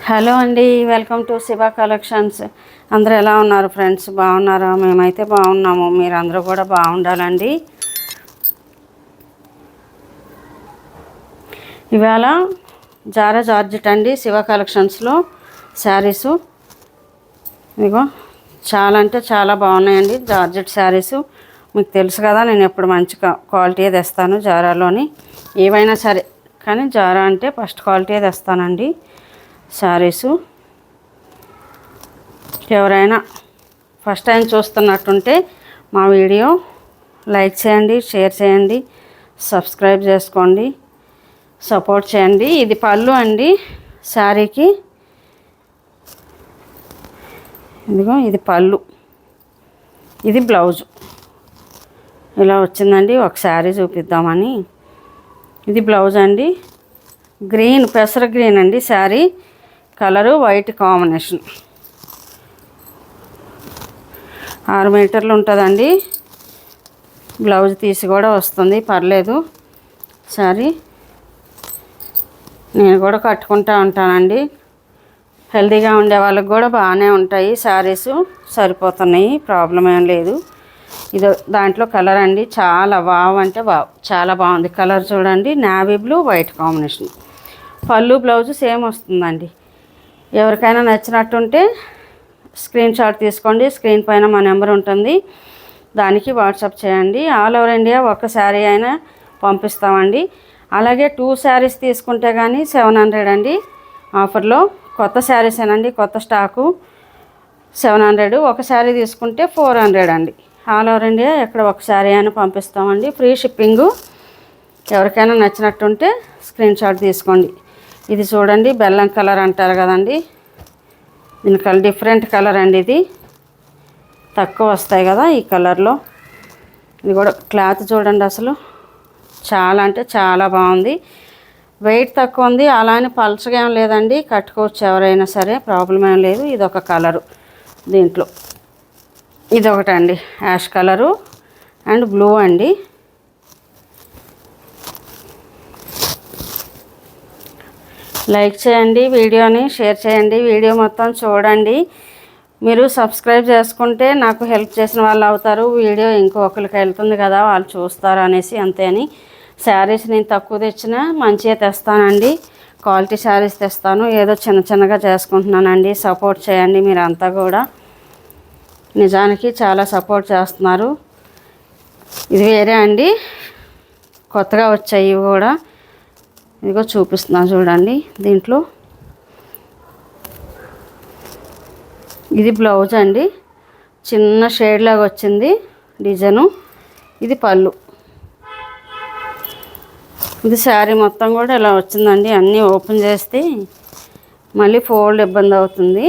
Hello అండి, welcome to Shiva collections. అందరూ ఎలా ఉన్నారు ఫ్రెండ్స్? బాగున్నారా? మేమైతే బాగున్నాము. మీరు అందరూ కూడా బాగుండాలండి. ఇవాళ జారా జార్జెట్ అండి శివ కలెక్షన్స్లో శారీసు. ఇదిగో చాలా అంటే చాలా బాగున్నాయండి జార్జెట్ శారీసు. మీకు తెలుసు కదా, నేను ఎప్పుడు మంచి క్వాలిటీ తెస్తాను జారాలోని. ఏవైనా సరే కానీ జారా అంటే ఫస్ట్ క్వాలిటీ తెస్తానండి శారీసు. ఎవరైనా ఫస్ట్ టైం చూస్తున్నట్టుంటే మా వీడియో లైక్ చేయండి, షేర్ చేయండి, సబ్స్క్రైబ్ చేసుకోండి, సపోర్ట్ చేయండి. ఇది పళ్ళు అండి శారీకి. ఇదిగో ఇది పళ్ళు, ఇది బ్లౌజు. ఇలా వచ్చిందండి. ఒక శారీ చూపిద్దామని. ఇది బ్లౌజ్ అండి. గ్రీన్, పెసర గ్రీన్ అండి శారీ కలరు, వైట్ కాంబినేషన్. 6 మీటర్లు ఉంటుందండి. బ్లౌజ్ తీసి కూడా వస్తుంది, పర్లేదు. శారీ నేను కూడా కట్టుకుంటూ ఉంటానండి. హెల్తీగా ఉండే వాళ్ళకి కూడా బాగానే ఉంటాయి శారీసు, సరిపోతున్నాయి, ప్రాబ్లం ఏం లేదు. ఇది దాంట్లో కలర్ అండి. చాలా వావ్ అంటే వావ్, చాలా బాగుంది కలర్. చూడండి, నావీ బ్లూ వైట్ కాంబినేషన్. పళ్ళు బ్లౌజు సేమ్ వస్తుందండి. ఎవరికైనా నచ్చినట్టుంటే స్క్రీన్ షాట్ తీసుకోండి. స్క్రీన్ పైన మా నెంబర్ ఉంటుంది, దానికి వాట్సాప్ చేయండి. ఆల్ ఓవర్ ఇండియా ఒక శారీ అయినా పంపిస్తామండి. అలాగే 2 శారీస్ తీసుకుంటే కానీ 700 అండి ఆఫర్లో. కొత్త శారీసేనండి, కొత్త స్టాకు. 700. ఒక శారీ తీసుకుంటే 400 అండి. ఆల్ ఓవర్ ఇండియా ఎక్కడ ఒక శారీ అయినా పంపిస్తామండి, ఫ్రీ షిప్పింగు. ఎవరికైనా నచ్చినట్టుంటే స్క్రీన్ షాట్ తీసుకోండి. ఇది చూడండి, బెల్లం కలర్ అంటారు కదండి, దీని కలర్ డిఫరెంట్ కలర్ అండి. ఇది తక్కువ వస్తాయి కదా ఈ కలర్లో. ఇది కూడా క్లాత్ చూడండి, అసలు చాలా అంటే చాలా బాగుంది. వెయిట్ తక్కువ ఉంది, అలా అని పలచగా ఏం లేదండి, కట్టుకోవచ్చు ఎవరైనా సరే, ప్రాబ్లం ఏం లేదు. ఇది ఒక కలరు దీంట్లో. ఇది ఒకటండి, యాష్ కలరు అండ్ బ్లూ అండి. లైక్ చేయండి, వీడియోని షేర్ చేయండి, వీడియో మొత్తం చూడండి. మీరు సబ్స్క్రైబ్ చేసుకుంటే నాకు హెల్ప్ చేసిన వాళ్ళు అవుతారు. వీడియో ఇంకొకరికి వెళ్తుంది కదా, వాళ్ళు చూస్తారు అనేసి, అంతే అని. శారీస్ నేను తక్కువ తెచ్చినా మంచిగా తెస్తానండి, క్వాలిటీ శారీస్ తెస్తాను. ఏదో చిన్న చిన్నగా చేసుకుంటున్నానండి. సపోర్ట్ చేయండి మీరంతా కూడా, నిజానికి చాలా సపోర్ట్ చేస్తున్నారు. ఇది వేరే అండి, కొత్తగా వచ్చాయి ఇవి కూడా. ఇదిగో చూపిస్తున్నాను చూడండి. దీంట్లో ఇది బ్లౌజ్ అండి, చిన్న షేడ్ లాగా వచ్చింది డిజైను. ఇది పళ్ళు. ఇది శారీ మొత్తం కూడా ఇలా వచ్చిందండి. అన్నీ ఓపెన్ చేస్తే మళ్ళీ ఫోల్డ్ ఇబ్బంది అవుతుంది.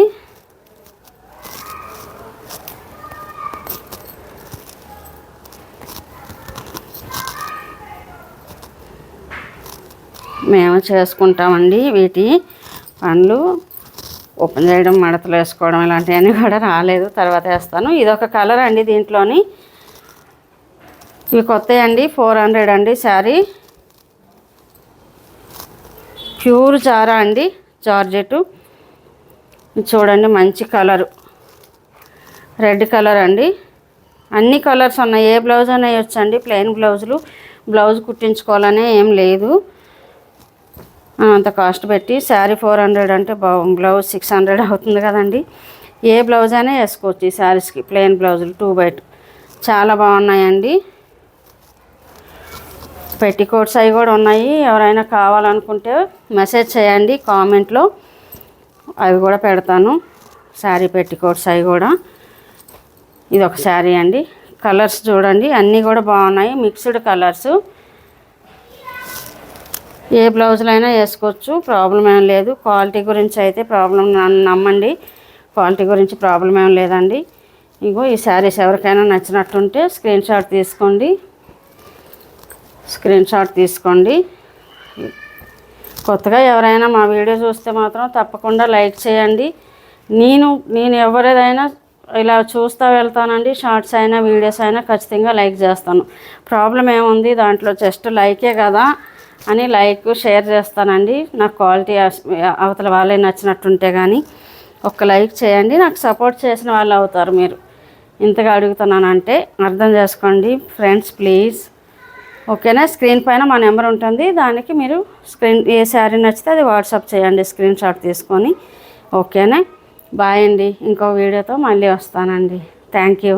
మేము చేసుకుంటామండి వీటి పనులు. ఓపెన్ చేయడం, మడతలు వేసుకోవడం ఇలాంటివన్నీ కూడా రాలేదు, తర్వాత వేస్తాను. ఇదొక కలర్ అండి దీంట్లోని. ఇవి కొత్తవి అండి. 400 అండి శారీ. ప్యూర్ జారా అండి, జార్జెట్. చూడండి, మంచి కలరు, రెడ్ కలర్ అండి. అన్ని కలర్స్ ఉన్నాయి, ఏ బ్లౌజ్ అనే వచ్చండి. ప్లెయిన్ బ్లౌజులు, బ్లౌజ్ కుట్టించుకోవాలనే ఏం లేదు. అంత కాస్ట్ పెట్టి శారీ 400 అంటే బ్లౌజ్ 600 అవుతుంది కదండి. ఏ బ్లౌజ్ అయినా వేసుకోవచ్చు ఈ శారీస్కి, ప్లెయిన్ బ్లౌజులు 2x2 చాలా బాగున్నాయండి. పెట్టికోట్స్ అవి కూడా ఉన్నాయి. ఎవరైనా కావాలనుకుంటే మెసేజ్ చేయండి కామెంట్లో, అవి కూడా పెడతాను. శారీ పెట్టికోట్స్ అవి కూడా. ఇది ఒక శారీ అండి. కలర్స్ చూడండి, అన్నీ కూడా బాగున్నాయి, మిక్స్డ్ కలర్సు. ఏ బ్లౌజులైనా వేసుకోవచ్చు, ప్రాబ్లం ఏం లేదు. క్వాలిటీ గురించి అయితే ప్రాబ్లం, నమ్మండి, క్వాలిటీ గురించి ప్రాబ్లం ఏం లేదండి. ఇగో ఈ శారీస్ ఎవరికైనా నచ్చినట్టుంటే స్క్రీన్ షాట్ తీసుకోండి, స్క్రీన్ షాట్ తీసుకోండి. కొత్తగా ఎవరైనా మా వీడియో చూస్తే మాత్రం తప్పకుండా లైక్ చేయండి. నేను ఎవరిదైనా ఇలా చూస్తూ వెళ్తానండి, షార్ట్స్ అయినా వీడియోస్ అయినా ఖచ్చితంగా లైక్ చేస్తాను. ప్రాబ్లం ఏముంది దాంట్లో, జస్ట్ లైకే కదా, అని లైక్ షేర్ చేస్తానండి. నాకు క్వాలిటీ అవతల వాళ్ళే నచ్చినట్టుంటే కానీ ఒక్క లైక్ చేయండి, నాకు సపోర్ట్ చేసిన వాళ్ళు అవుతారు. మీరు ఇంతగా అడుగుతున్నానంటే అర్థం చేసుకోండి ఫ్రెండ్స్, ప్లీజ్. ఓకేనా? స్క్రీన్ పైన మా నెంబర్ ఉంటుంది, దానికి మీరు ఏ శారీ నచ్చితే అది వాట్సాప్ చేయండి స్క్రీన్ షాట్ తీసుకొని. ఓకేనా? బాయ్ అండి. ఇంకో వీడియోతో మళ్ళీ వస్తానండి. Thank you.